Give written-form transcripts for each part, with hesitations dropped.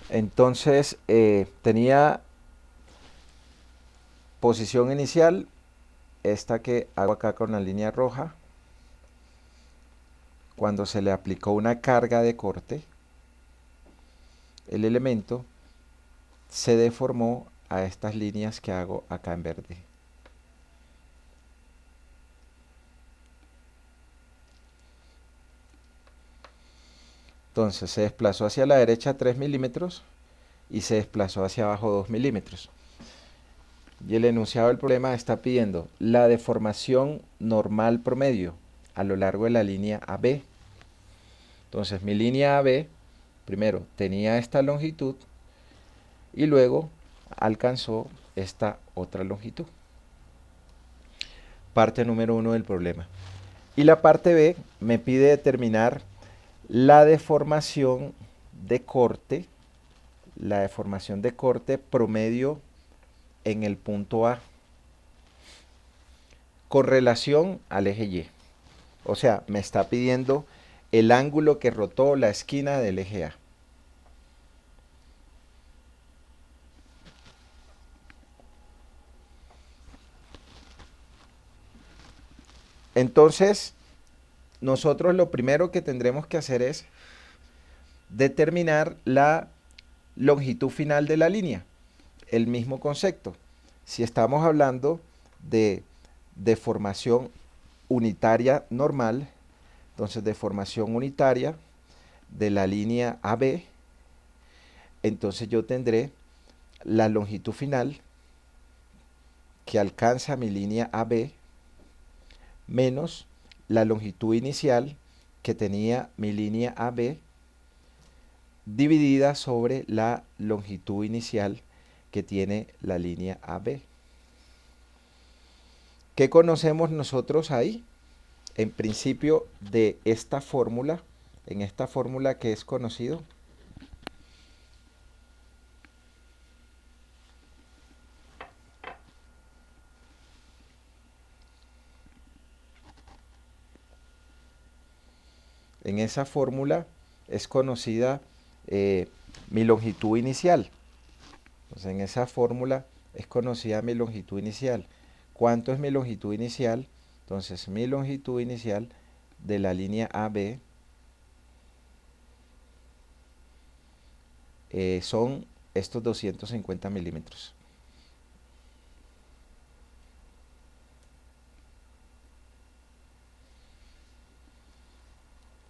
Entonces tenía posición inicial, esta que hago acá con la línea roja, cuando se le aplicó una carga de corte, el elemento se deformó a estas líneas que hago acá en verde. Entonces se desplazó hacia la derecha 3 milímetros y se desplazó hacia abajo 2 milímetros. Y el enunciado del problema está pidiendo la deformación normal promedio a lo largo de la línea AB. Entonces mi línea AB, primero, tenía esta longitud y luego alcanzó esta otra longitud. Parte número 1 del problema. Y la parte B me pide determinar la deformación de corte promedio en el punto A con relación al eje Y. O sea, me está pidiendo el ángulo que rotó la esquina del eje A. Entonces, nosotros lo primero que tendremos que hacer es determinar la longitud final de la línea. El mismo concepto. Si estamos hablando de deformación unitaria normal, entonces deformación unitaria de la línea AB, entonces yo tendré la longitud final que alcanza mi línea AB menos la longitud inicial que tenía mi línea AB dividida sobre la longitud inicial que tiene la línea AB. ¿Qué conocemos nosotros ahí? En principio de esta fórmula, en esta fórmula que es conocido, en esa fórmula es conocida mi longitud inicial. Entonces, en esa fórmula es conocida mi longitud inicial. ¿Cuánto es mi longitud inicial? Entonces, mi longitud inicial de la línea AB son estos 250 milímetros.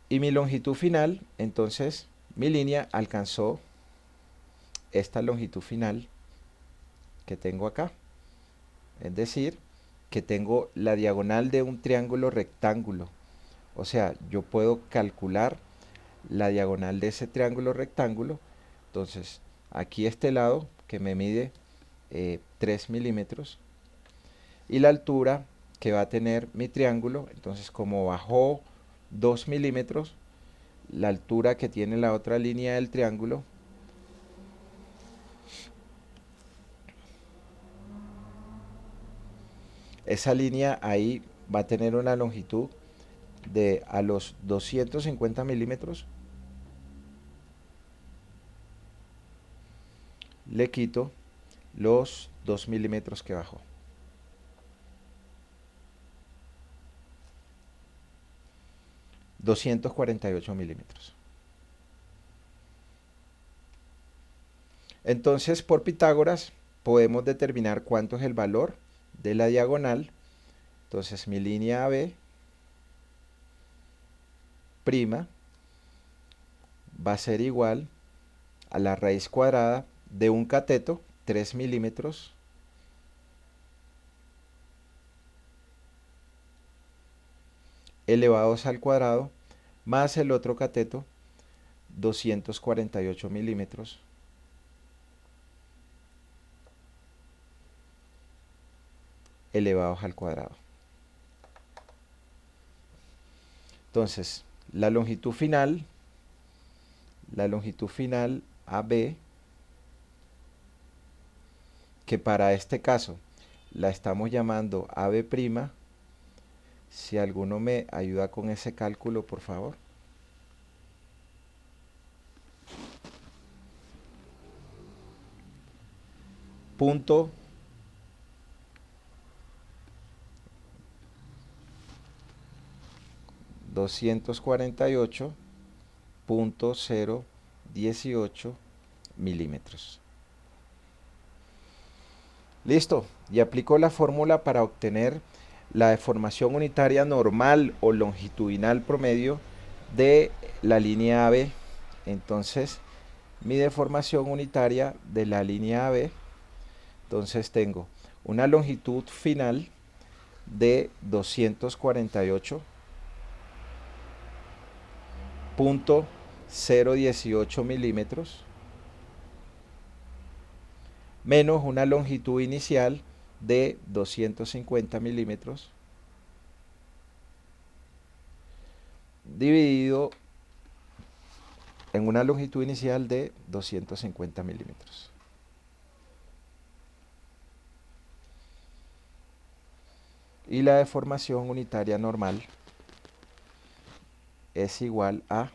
Y mi longitud final, entonces, mi línea alcanzó esta longitud final que tengo acá. Es decir, que tengo la diagonal de un triángulo rectángulo. O sea, yo puedo calcular la diagonal de ese triángulo rectángulo. Entonces, aquí este lado que me mide 3 milímetros y la altura que va a tener mi triángulo. Entonces, como bajó 2 milímetros, la altura que tiene la otra línea del triángulo esa línea ahí va a tener una longitud de a los 250 milímetros le quito los 2 milímetros que bajó. 248 milímetros. Entonces, por Pitágoras, podemos determinar cuánto es el valor de la diagonal. Entonces, mi línea AB' va a ser igual a la raíz cuadrada de un cateto, 3 milímetros, elevados al cuadrado, más el otro cateto, 248 milímetros, elevados al cuadrado. Entonces, la longitud final AB, que para este caso la estamos llamando AB', si alguno me ayuda con ese cálculo, por favor. punto 248.018 milímetros. Listo, y aplico la fórmula para obtener la deformación unitaria normal o longitudinal promedio de la línea AB. Entonces, mi deformación unitaria de la línea AB, entonces tengo una longitud final de 248.018 milímetros menos una longitud inicial de 250 milímetros dividido en una longitud inicial de 250 milímetros. Y la deformación unitaria normal es igual a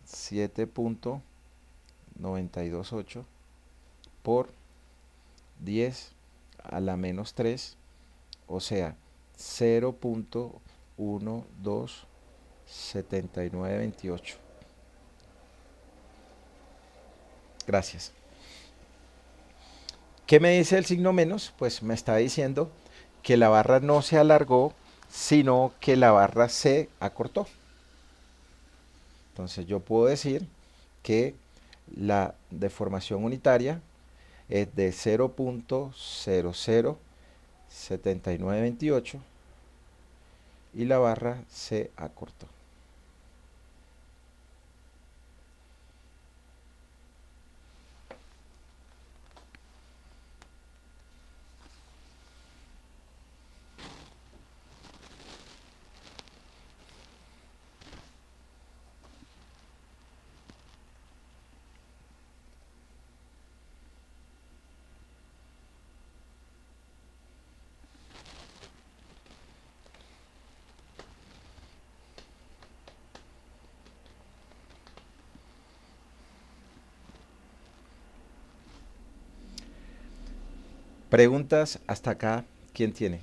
7.928 por 10 a la menos 3, o sea, 0.127928. Gracias. ¿Qué me dice el signo menos? Pues me está diciendo que la barra no se alargó, sino que la barra se acortó. Entonces yo puedo decir que la deformación unitaria es de 0.007928 y la barra se acortó. Preguntas hasta acá, ¿quién tiene?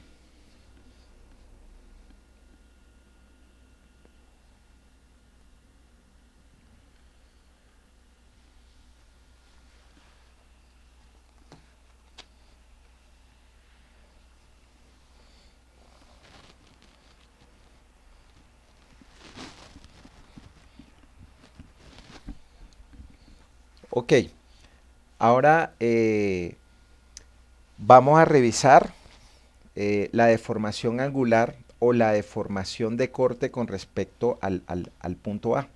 Ok, ahora vamos a revisar la deformación angular o la deformación de corte con respecto al punto A.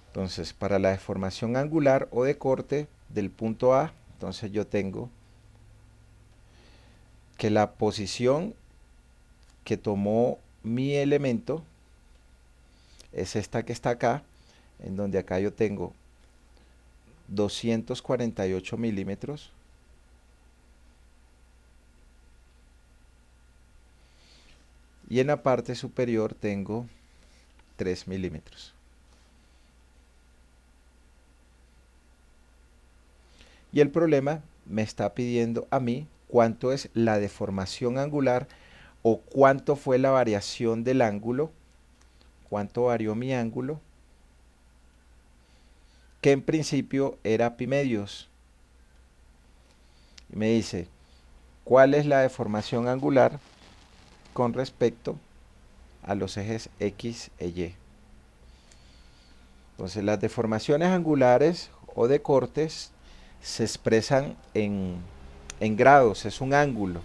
Entonces, para la deformación angular o de corte del punto A, entonces yo tengo que la posición que tomó mi elemento es esta que está acá, en donde acá yo tengo 248 milímetros y en la parte superior tengo 3 milímetros. Y el problema me está pidiendo a mí cuánto es la deformación angular o cuánto fue la variación del ángulo, cuánto varió mi ángulo, que en principio era pi medios. Y me dice, ¿cuál es la deformación angular con respecto a los ejes X e Y? Entonces las deformaciones angulares o de cortes se expresan en grados, es un ángulo,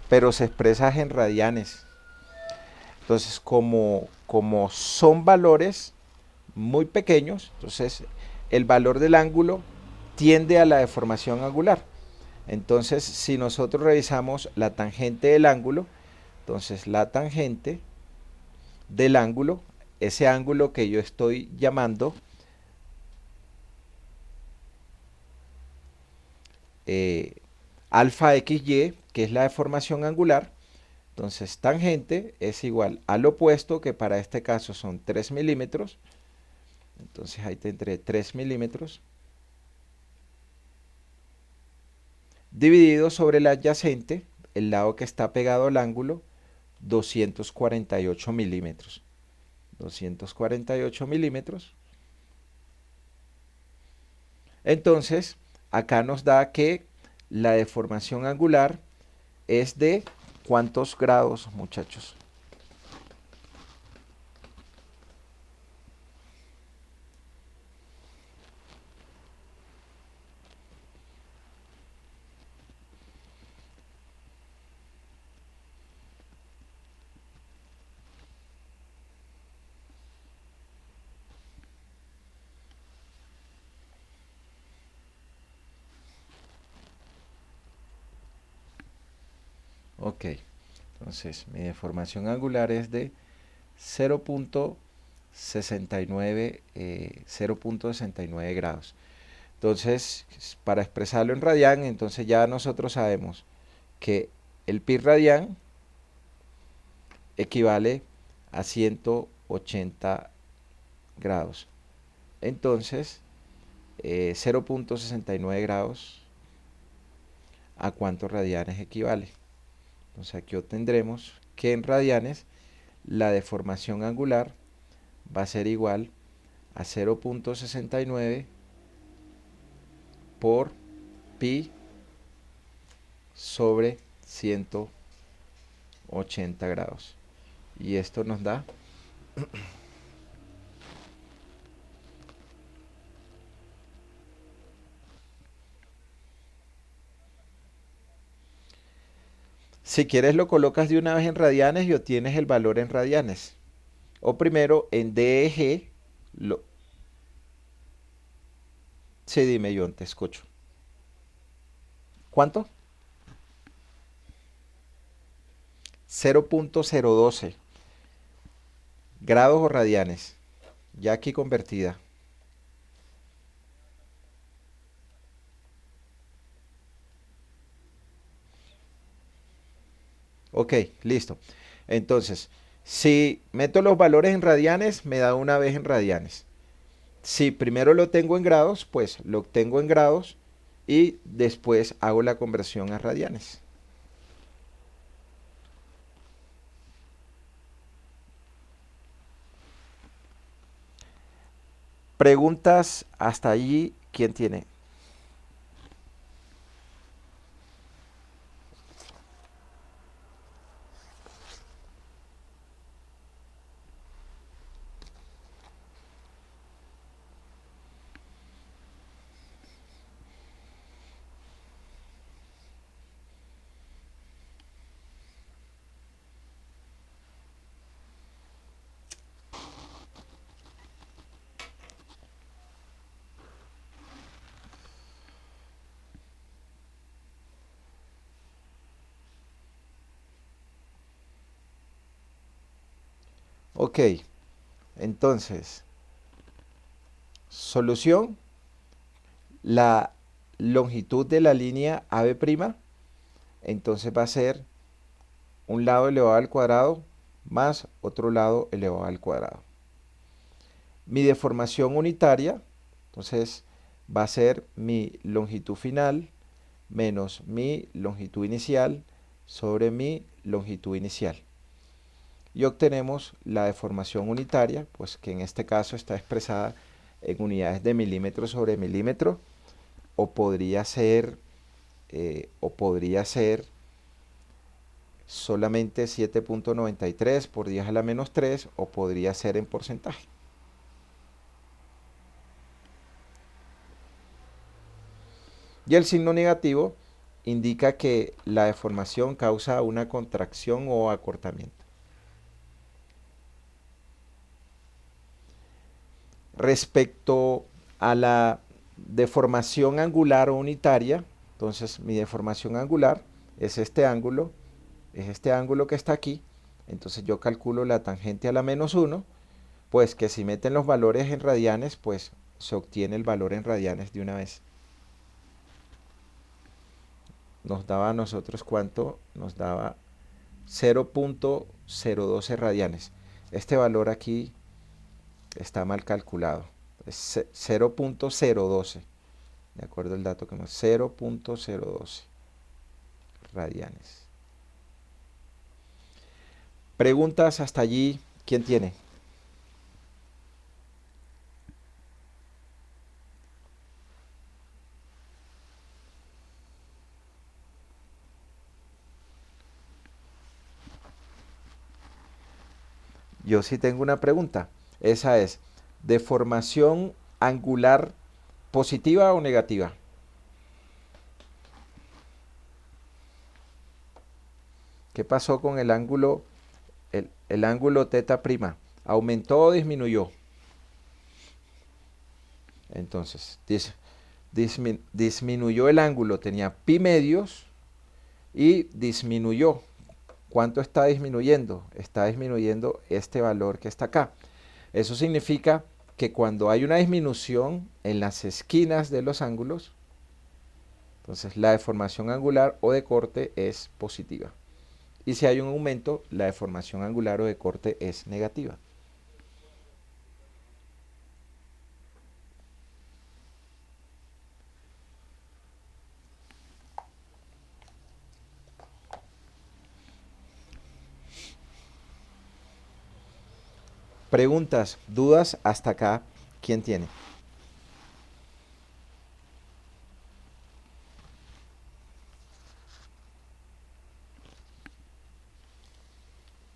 pero se expresa en radianes. Entonces como son valores muy pequeños, entonces el valor del ángulo tiende a la deformación angular. Entonces si nosotros revisamos la tangente del ángulo, entonces la tangente del ángulo, ese ángulo que yo estoy llamando alfa XY, que es la deformación angular. Entonces, tangente es igual al opuesto, que para este caso son 3 milímetros. Entonces, ahí tendré 3 milímetros. Dividido sobre el adyacente, el lado que está pegado al ángulo, 248 milímetros. 248 milímetros. Entonces, acá nos da que la deformación angular es de ¿cuántos grados, muchachos? Ok, entonces mi deformación angular es de 0.69 0.69 grados. Entonces, para expresarlo en radian, entonces ya nosotros sabemos que el pi radian equivale a 180 grados. Entonces, 0.69 grados, ¿a cuántos radianes equivale? Entonces aquí obtendremos que en radianes la deformación angular va a ser igual a 0.69 por pi sobre 180 grados. Y esto nos da si quieres lo colocas de una vez en radianes y obtienes el valor en radianes. O primero en DEG lo... Sí, dime, John, te escucho. ¿Cuánto? 0.012 grados o radianes. Ya aquí convertida. Ok, listo. Entonces, si meto los valores en radianes, me da una vez en radianes. Si primero lo tengo en grados, pues lo tengo en grados y después hago la conversión a radianes. Preguntas hasta allí, ¿quién tiene? Ok, entonces, solución, la longitud de la línea AB', entonces va a ser un lado elevado al cuadrado más otro lado elevado al cuadrado. Mi deformación unitaria, entonces va a ser mi longitud final menos mi longitud inicial sobre mi longitud inicial. Y obtenemos la deformación unitaria, pues que en este caso está expresada en unidades de milímetro sobre milímetro, o podría ser solamente 7.93 por 10 a la menos 3, o podría ser en porcentaje. Y el signo negativo indica que la deformación causa una contracción o acortamiento. Respecto a la deformación angular o unitaria, entonces mi deformación angular es este ángulo que está aquí. Entonces yo calculo la tangente a la menos 1, pues que si meten los valores en radianes, pues se obtiene el valor en radianes de una vez. nos daba a nosotros cuánto, nos daba 0.012 radianes. Este valor aquí está mal calculado, es 0.012, de acuerdo al dato que nos 0.012 radianes. Preguntas hasta allí, ¿quién tiene? Yo sí tengo una pregunta. Esa es, ¿deformación angular positiva o negativa? ¿Qué pasó con el ángulo, el ángulo teta prima? ¿Aumentó o disminuyó? Entonces, disminuyó el ángulo, tenía pi medios y disminuyó. ¿Cuánto está disminuyendo? Está disminuyendo este valor que está acá. Eso significa que cuando hay una disminución en las esquinas de los ángulos, entonces la deformación angular o de corte es positiva. Y si hay un aumento, la deformación angular o de corte es negativa. Preguntas, dudas hasta acá, ¿quién tiene?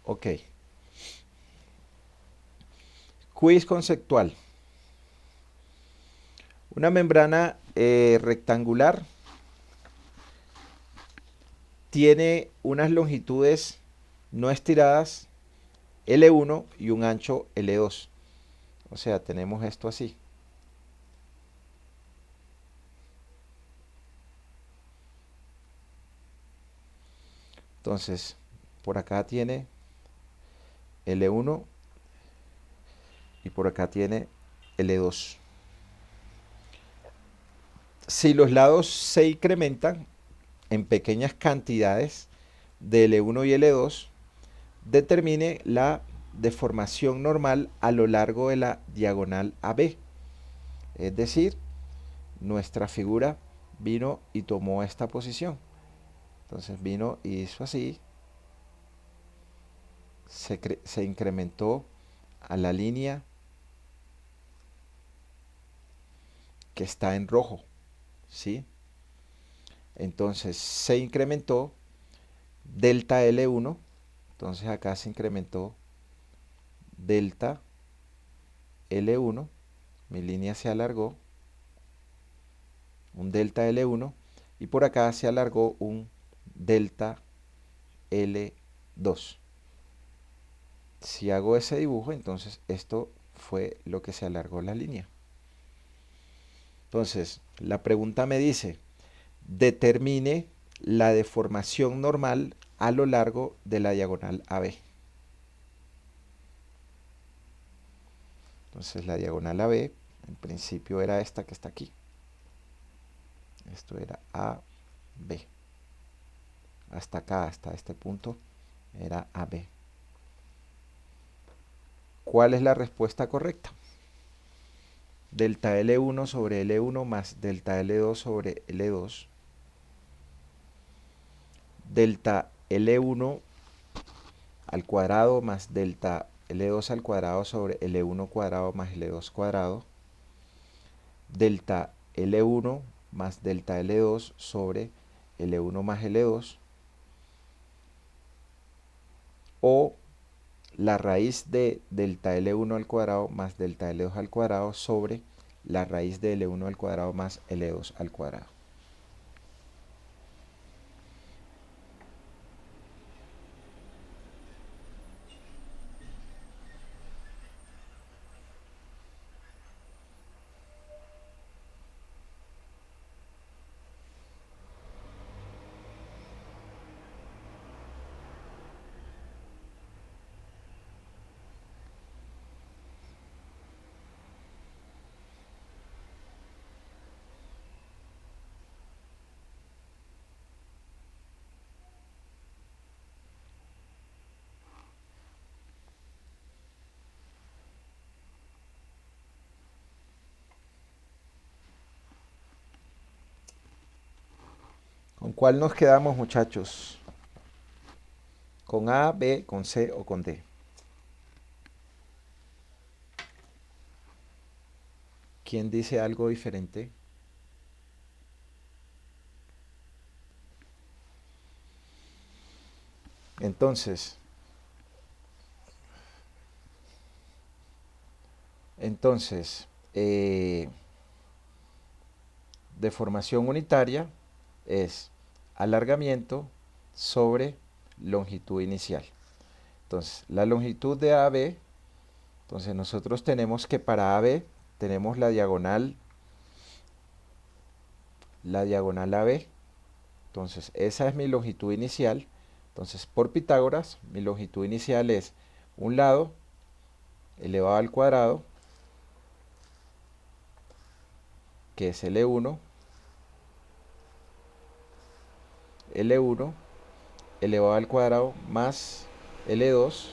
Ok. Quiz conceptual. Una membrana rectangular tiene unas longitudes no estiradas L1 y un ancho L2. O sea, tenemos esto así. Entonces, por acá tiene L1 y por acá tiene L2. Si los lados se incrementan en pequeñas cantidades de L1 y L2, determine la deformación normal a lo largo de la diagonal AB. Es decir, nuestra figura vino y tomó esta posición. Entonces vino y hizo así, se incrementó a la línea que está en rojo, ¿sí? Entonces se incrementó delta L1, entonces acá se incrementó delta L1, mi línea se alargó, un delta L1, y por acá se alargó un delta L2. Si hago ese dibujo, entonces esto fue lo que se alargó la línea. Entonces, la pregunta me dice, determine la deformación normal a lo largo de la diagonal AB. Entonces, la diagonal AB, en principio era esta que está aquí. Esto era AB. Hasta acá, hasta este punto, era AB. ¿Cuál es la respuesta correcta? Delta L1 sobre L1 más delta L2 sobre L2. Delta L1 al cuadrado más delta L2 al cuadrado sobre L1 cuadrado más L2 cuadrado. Delta L1 más delta L2 sobre L1 más L2. O la raíz de delta L1 al cuadrado más delta L2 al cuadrado sobre la raíz de L1 al cuadrado más L2 al cuadrado. ¿Con cuál nos quedamos, muchachos? ¿Con A, B, con C o con D? ¿Quién dice algo diferente? Entonces, entonces, deformación unitaria es alargamiento sobre longitud inicial. Entonces, la longitud de AB, entonces nosotros tenemos que para AB tenemos la diagonal AB. Entonces, esa es mi longitud inicial. Entonces, por Pitágoras, mi longitud inicial es un lado elevado al cuadrado, que es L1 elevado al cuadrado más L2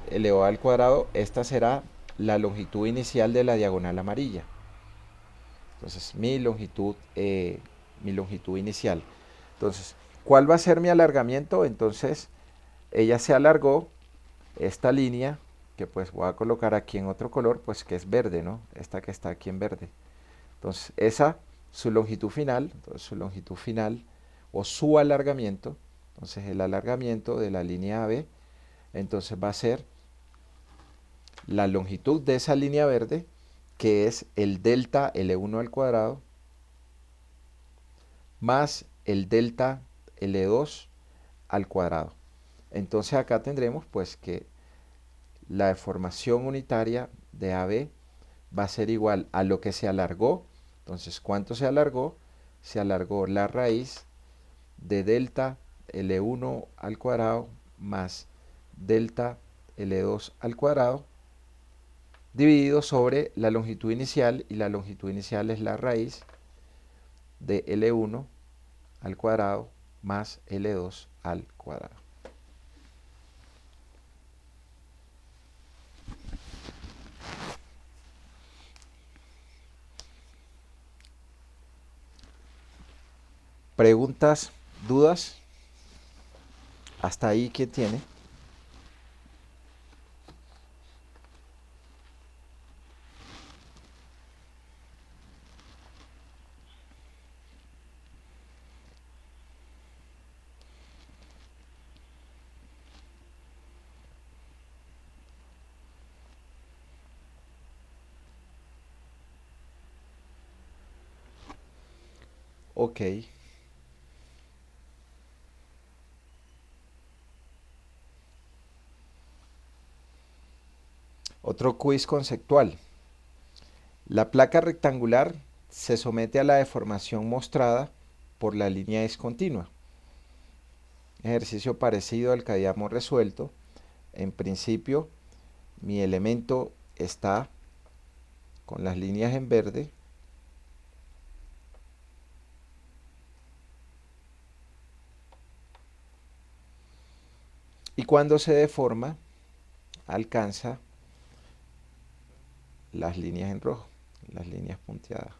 elevado al cuadrado. Esta será la longitud inicial de la diagonal amarilla. Entonces, mi longitud inicial. Entonces, ¿cuál va a ser mi alargamiento? Entonces, ella se alargó, esta línea, que pues voy a colocar aquí en otro color, pues que es verde, ¿no? Esta que está aquí en verde. Entonces, su longitud final, entonces su longitud final o su alargamiento, entonces el alargamiento de la línea AB, entonces va a ser la longitud de esa línea verde, que es el delta L1 al cuadrado, más el delta L2 al cuadrado. Entonces acá tendremos pues que la deformación unitaria de AB va a ser igual a lo que se alargó. Entonces, ¿cuánto se alargó? Se alargó la raíz de delta L1 al cuadrado más delta L2 al cuadrado dividido sobre la longitud inicial, y la longitud inicial es la raíz de L1 al cuadrado más L2 al cuadrado. ¿Preguntas? ¿Dudas? ¿Hasta ahí quién tiene? Ok. Otro quiz conceptual. La placa rectangular se somete a la deformación mostrada por la línea discontinua. Ejercicio parecido al que habíamos resuelto. En principio, mi elemento está con las líneas en verde. Y cuando se deforma, alcanza las líneas en rojo, las líneas punteadas.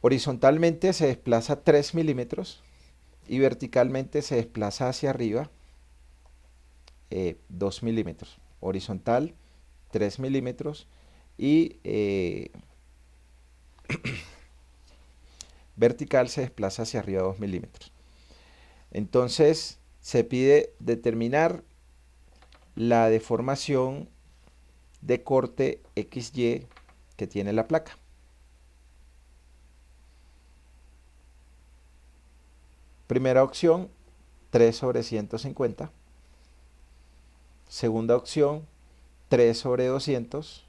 Horizontalmente se desplaza 3 milímetros y verticalmente se desplaza hacia arriba 2 milímetros. Horizontal 3 milímetros y vertical se desplaza hacia arriba 2 milímetros. Entonces se pide determinar la deformación de corte XY que tiene la placa. Primera opción, 3 sobre 150. Segunda opción, 3 sobre 200.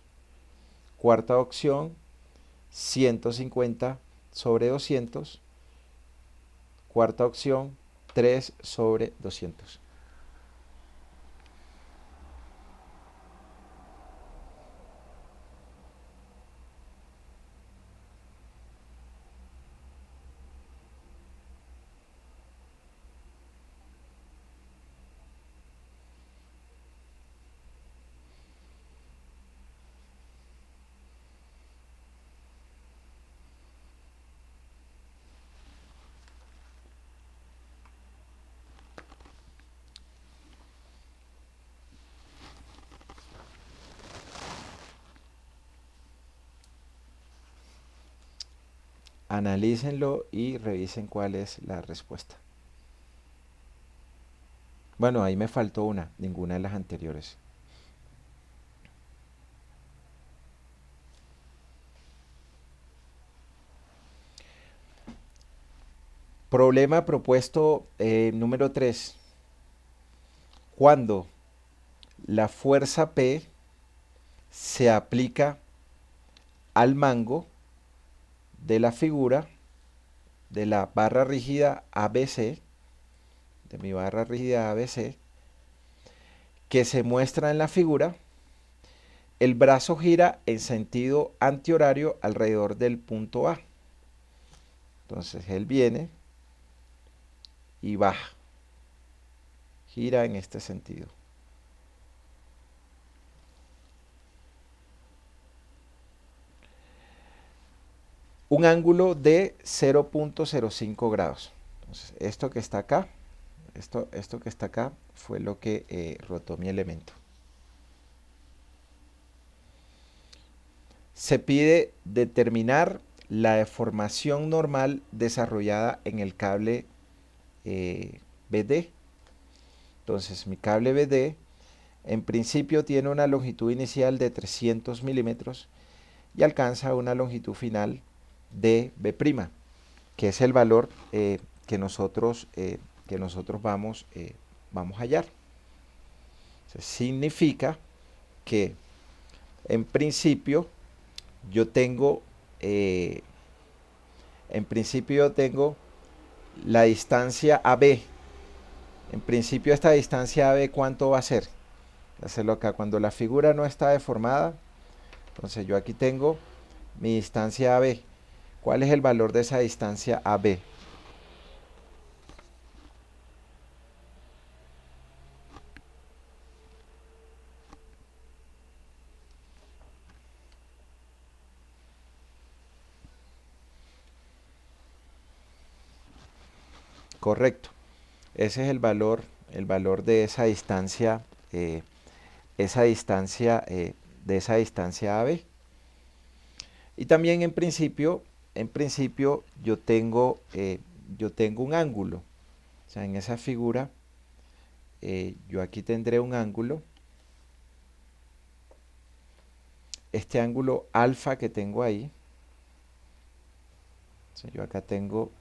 Cuarta opción, 150 sobre 200. Cuarta opción, 3 sobre 200. Analícenlo y revisen cuál es la respuesta. Bueno, ahí me faltó una, ninguna de las anteriores. Problema propuesto número 3. Cuando la fuerza P se aplica al mango de la figura de la barra rígida ABC, de mi barra rígida ABC, que se muestra en la figura, el brazo gira en sentido antihorario alrededor del punto A. Entonces él viene y baja, gira en este sentido. Un ángulo de 0.05 grados. Entonces, esto que está acá, esto que está acá fue lo que rotó mi elemento. Se pide determinar la deformación normal desarrollada en el cable BD. Entonces, mi cable BD en principio tiene una longitud inicial de 300 milímetros y alcanza una longitud final de B', que es el valor que nosotros vamos a hallar. Entonces, significa que en principio yo tengo la distancia AB. En principio esta distancia AB, ¿cuánto va a ser? Voy a hacerlo acá. Cuando la figura no está deformada, entonces yo aquí tengo mi distancia AB. ¿Cuál es el valor de esa distancia AB? Correcto. Ese es el valor de esa distancia, de esa distancia AB. Y también en principio yo tengo un ángulo. O sea, en esa figura, yo aquí tendré un ángulo. Este ángulo alfa que tengo ahí. O sea, yo acá tengo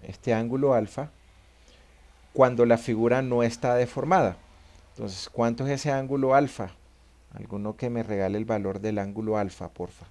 este ángulo alfa cuando la figura no está deformada. Entonces, ¿cuánto es ese ángulo alfa? Alguno que me regale el valor del ángulo alfa, porfa.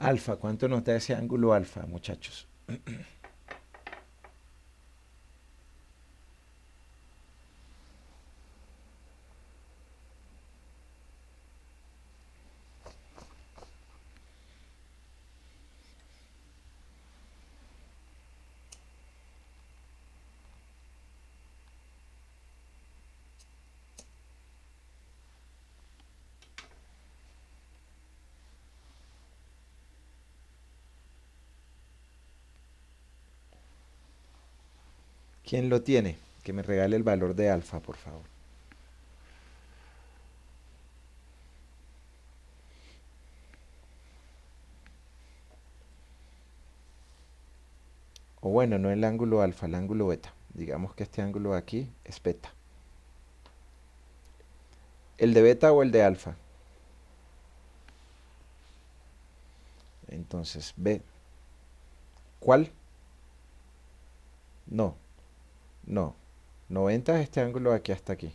Alfa, ¿cuánto nos da ese ángulo alfa, muchachos? ¿Quién lo tiene? Que me regale el valor de alfa, por favor. bueno, no el ángulo alfa, el ángulo beta. Digamos que este ángulo de aquí es beta. ¿El de beta o el de alfa? Entonces, B. ¿Cuál? No, no. 90 es este ángulo de aquí hasta aquí.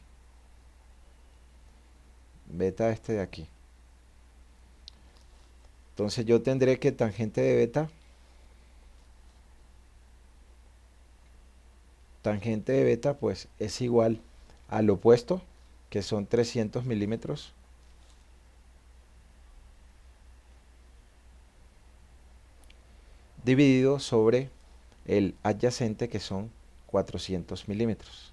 Beta este de aquí. Entonces yo tendré que tangente de beta pues es igual al opuesto, que son 300 milímetros, dividido sobre el adyacente, que son 400 milímetros.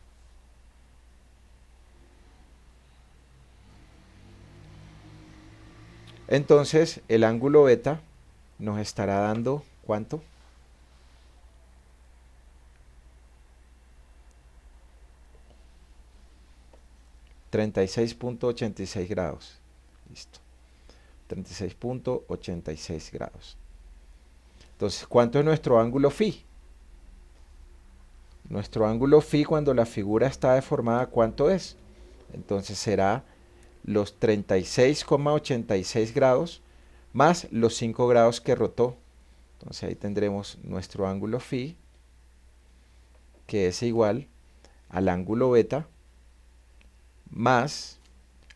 Entonces el ángulo beta nos estará dando, ¿cuánto? 36.86 grados. Listo. 36.86 grados. Entonces, ¿cuánto es nuestro ángulo phi? Nuestro ángulo phi, cuando la figura está deformada, ¿cuánto es? Entonces será los 36,86 grados más los 5 grados que rotó. Entonces ahí tendremos nuestro ángulo phi, que es igual al ángulo beta más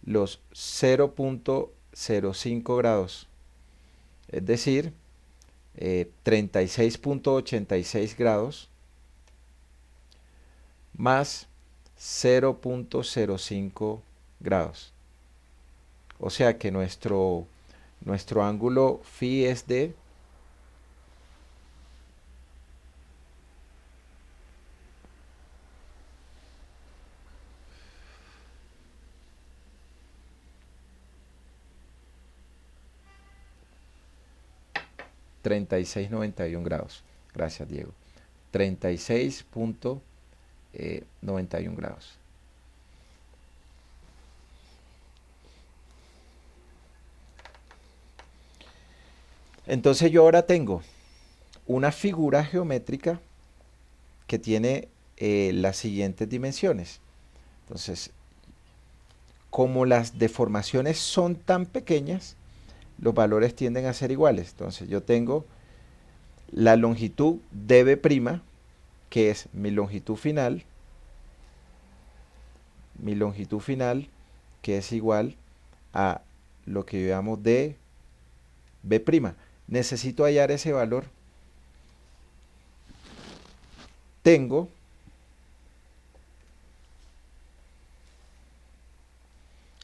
los 0.05 grados, es decir, 36.86 grados más 0.05 grados. O sea que nuestro ángulo phi es de 36,91 grados. Gracias, Diego. 36.91 grados. Entonces yo ahora tengo una figura geométrica que tiene las siguientes dimensiones. Entonces, como las deformaciones son tan pequeñas, los valores tienden a ser iguales. Entonces yo tengo la longitud dB', que es mi longitud final, que es igual a lo que yo llamo dB'. Necesito hallar ese valor. Tengo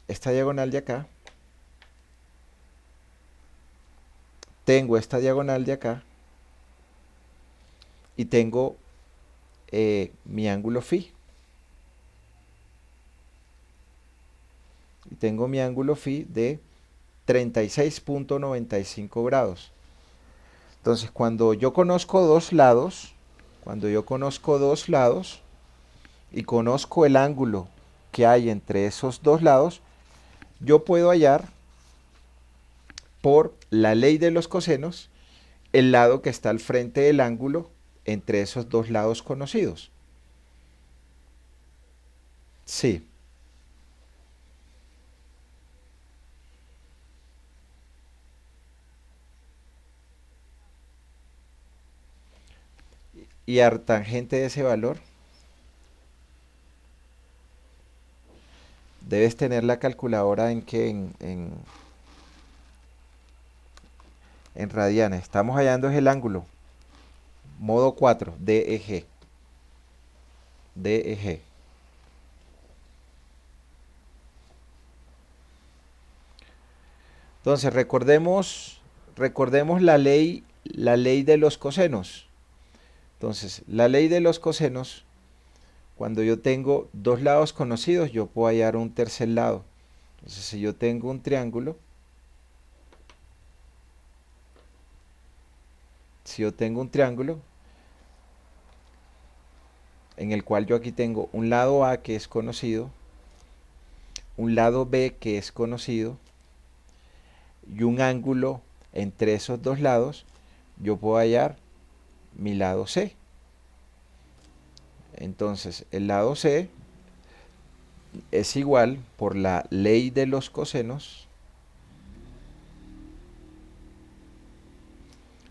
esta diagonal de acá, tengo esta diagonal de acá, y tengo mi ángulo phi. Y tengo mi ángulo phi de 36.95 grados. Entonces, cuando yo conozco dos lados, y conozco el ángulo que hay entre esos dos lados, yo puedo hallar, por la ley de los cosenos, el lado que está al frente del ángulo entre esos dos lados conocidos. Sí. Y artangente de ese valor, debes tener la calculadora en radianes. Estamos hallando es el ángulo. Modo 4, DEG. DEG. Entonces, recordemos la ley de los cosenos. Entonces, la ley de los cosenos, cuando yo tengo dos lados conocidos, yo puedo hallar un tercer lado. Entonces, si yo tengo un triángulo, en el cual yo aquí tengo un lado A que es conocido, un lado B que es conocido, y un ángulo entre esos dos lados, yo puedo hallar mi lado C. Entonces, el lado C es igual, por la ley de los cosenos,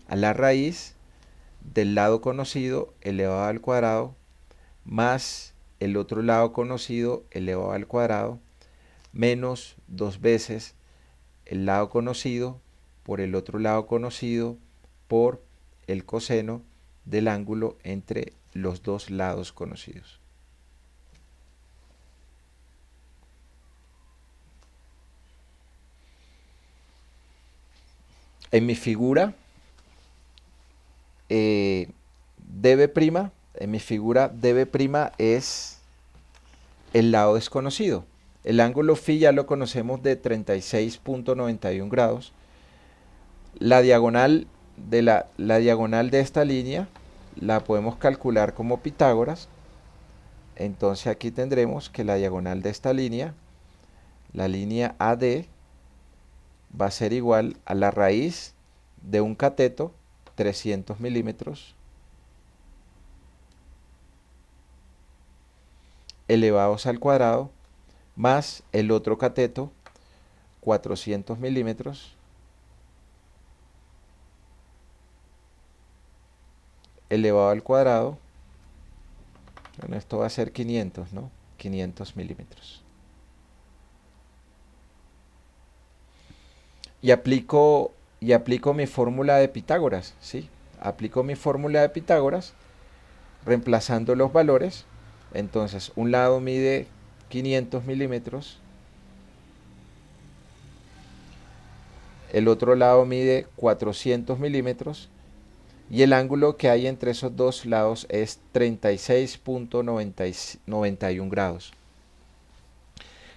a la raíz del lado conocido elevado al cuadrado más el otro lado conocido elevado al cuadrado menos 2 veces el lado conocido por el otro lado conocido por el coseno del ángulo entre los dos lados conocidos. En mi figura, dB', en mi figura dB' es el lado desconocido. El ángulo φ ya lo conocemos de 36.91 grados. La diagonal de esta línea la podemos calcular como Pitágoras. Entonces aquí tendremos que la diagonal de esta línea, la línea AD, va a ser igual a la raíz de un cateto, 300 milímetros, elevados al cuadrado, más el otro cateto, 400 milímetros, elevado al cuadrado. Bueno, esto va a ser 500, ¿no? 500 milímetros. Y aplico mi fórmula de Pitágoras, ¿sí? Aplico mi fórmula de Pitágoras reemplazando los valores. Entonces, un lado mide 500 milímetros, el otro lado mide 400 milímetros y el ángulo que hay entre esos dos lados es 36.91 grados.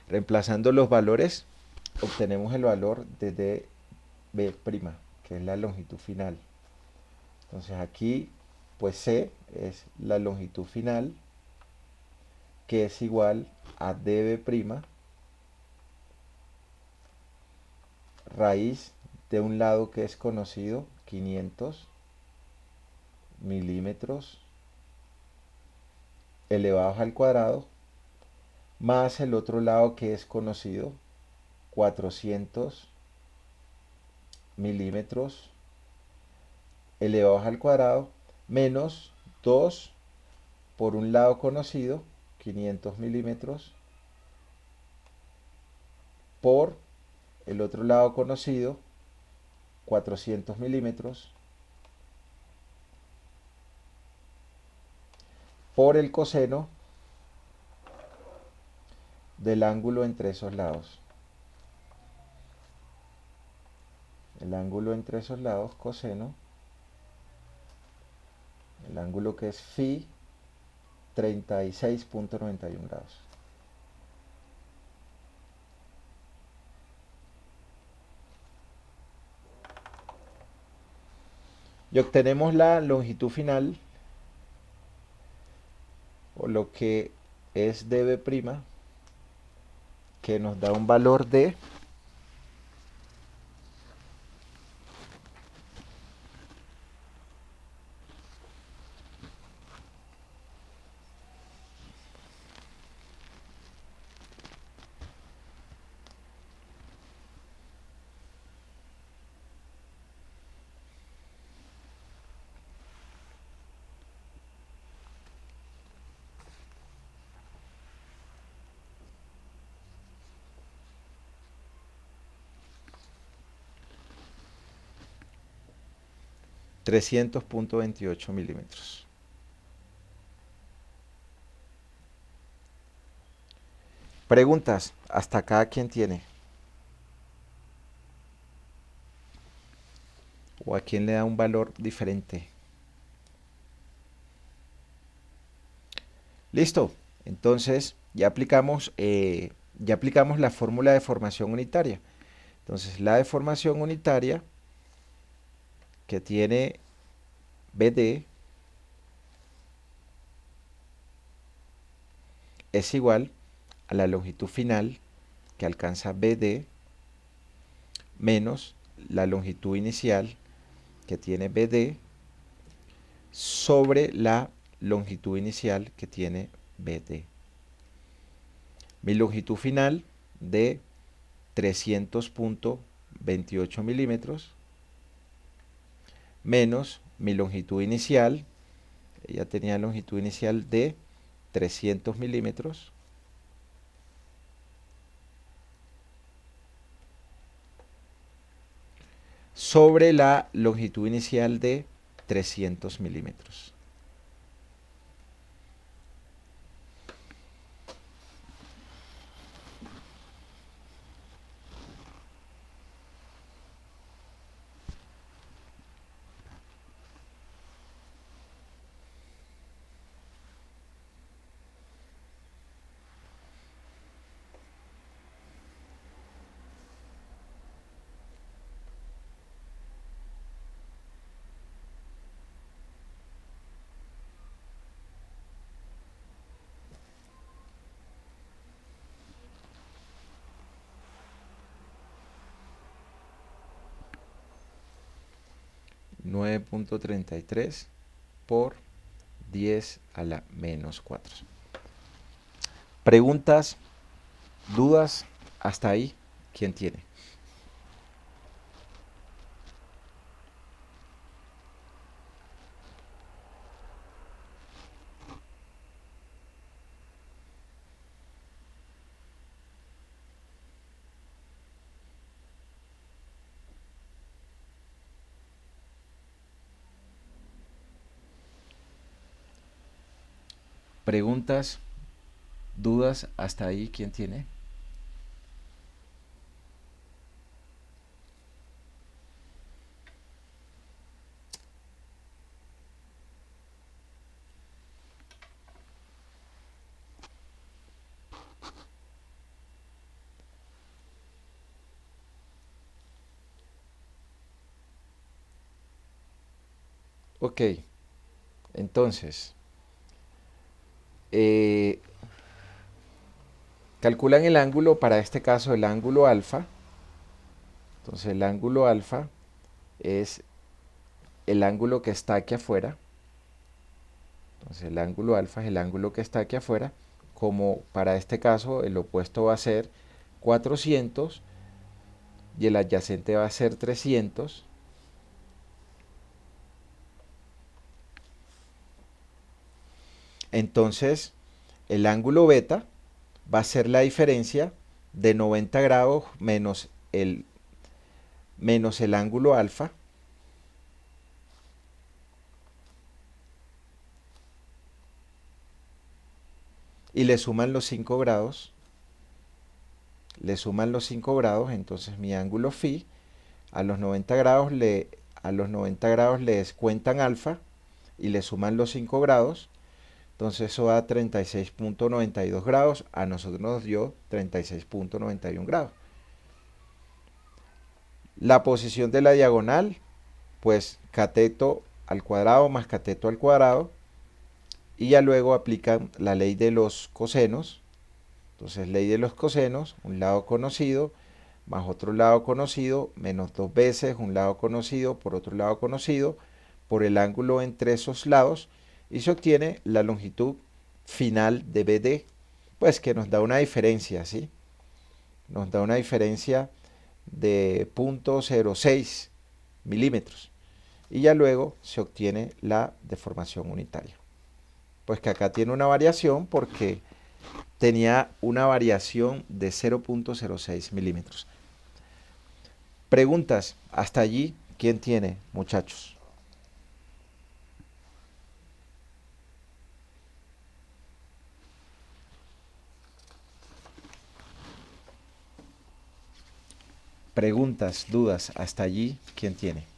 Reemplazando los valores, obtenemos el valor de dB', que es la longitud final. Entonces aquí, pues C es la longitud final, que es igual a dB', raíz de un lado que es conocido, 500 milímetros, elevados al cuadrado, más el otro lado que es conocido, 400 milímetros, elevados al cuadrado, menos 2 por un lado conocido, 500 milímetros, por el otro lado conocido, 400 milímetros, por el coseno del ángulo entre esos lados. El ángulo entre esos lados, coseno, el ángulo que es φ, 36.91 grados. Y obtenemos la longitud final, o lo que es dB', que nos da un valor de 300.28 milímetros. Preguntas, hasta acá quién tiene. O a quién le da un valor diferente. Listo. Entonces ya aplicamos la fórmula de formación unitaria. Entonces la deformación unitaria que tiene BD es igual a la longitud final que alcanza BD menos la longitud inicial que tiene BD sobre la longitud inicial que tiene BD. Mi longitud final de 300.28 milímetros menos mi longitud inicial, ella tenía longitud inicial de 300 milímetros, sobre la longitud inicial de 300 milímetros. .33 por 10 a la menos 4. Preguntas, dudas, hasta ahí, ¿quién tiene? Preguntas, dudas, hasta ahí, ¿quién tiene? Ok, entonces, calculan el ángulo, para este caso el ángulo alfa. Entonces el ángulo alfa es el ángulo que está aquí afuera. Entonces el ángulo alfa es el ángulo que está aquí afuera. Como para este caso el opuesto va a ser 400 y el adyacente va a ser 300. Entonces el ángulo beta va a ser la diferencia de 90 grados menos el ángulo alfa. Y le suman los 5 grados. Le suman los 5 grados, entonces mi ángulo phi a los 90 grados le descuentan alfa y le suman los 5 grados. Entonces eso da 36.92 grados. A nosotros nos dio 36.91 grados. La posición de la diagonal, pues cateto al cuadrado más cateto al cuadrado. Y ya luego aplican la ley de los cosenos. Entonces ley de los cosenos, un lado conocido más otro lado conocido, menos 2 veces un lado conocido por otro lado conocido, por el ángulo entre esos lados, y se obtiene la longitud final de BD, pues que nos da una diferencia, ¿sí? Nos da una diferencia de 0.06 milímetros. Y ya luego se obtiene la deformación unitaria. Pues que acá tiene una variación porque tenía una variación de 0.06 milímetros. Preguntas, hasta allí, ¿quién tiene, muchachos? Preguntas, dudas, hasta allí, ¿quién tiene?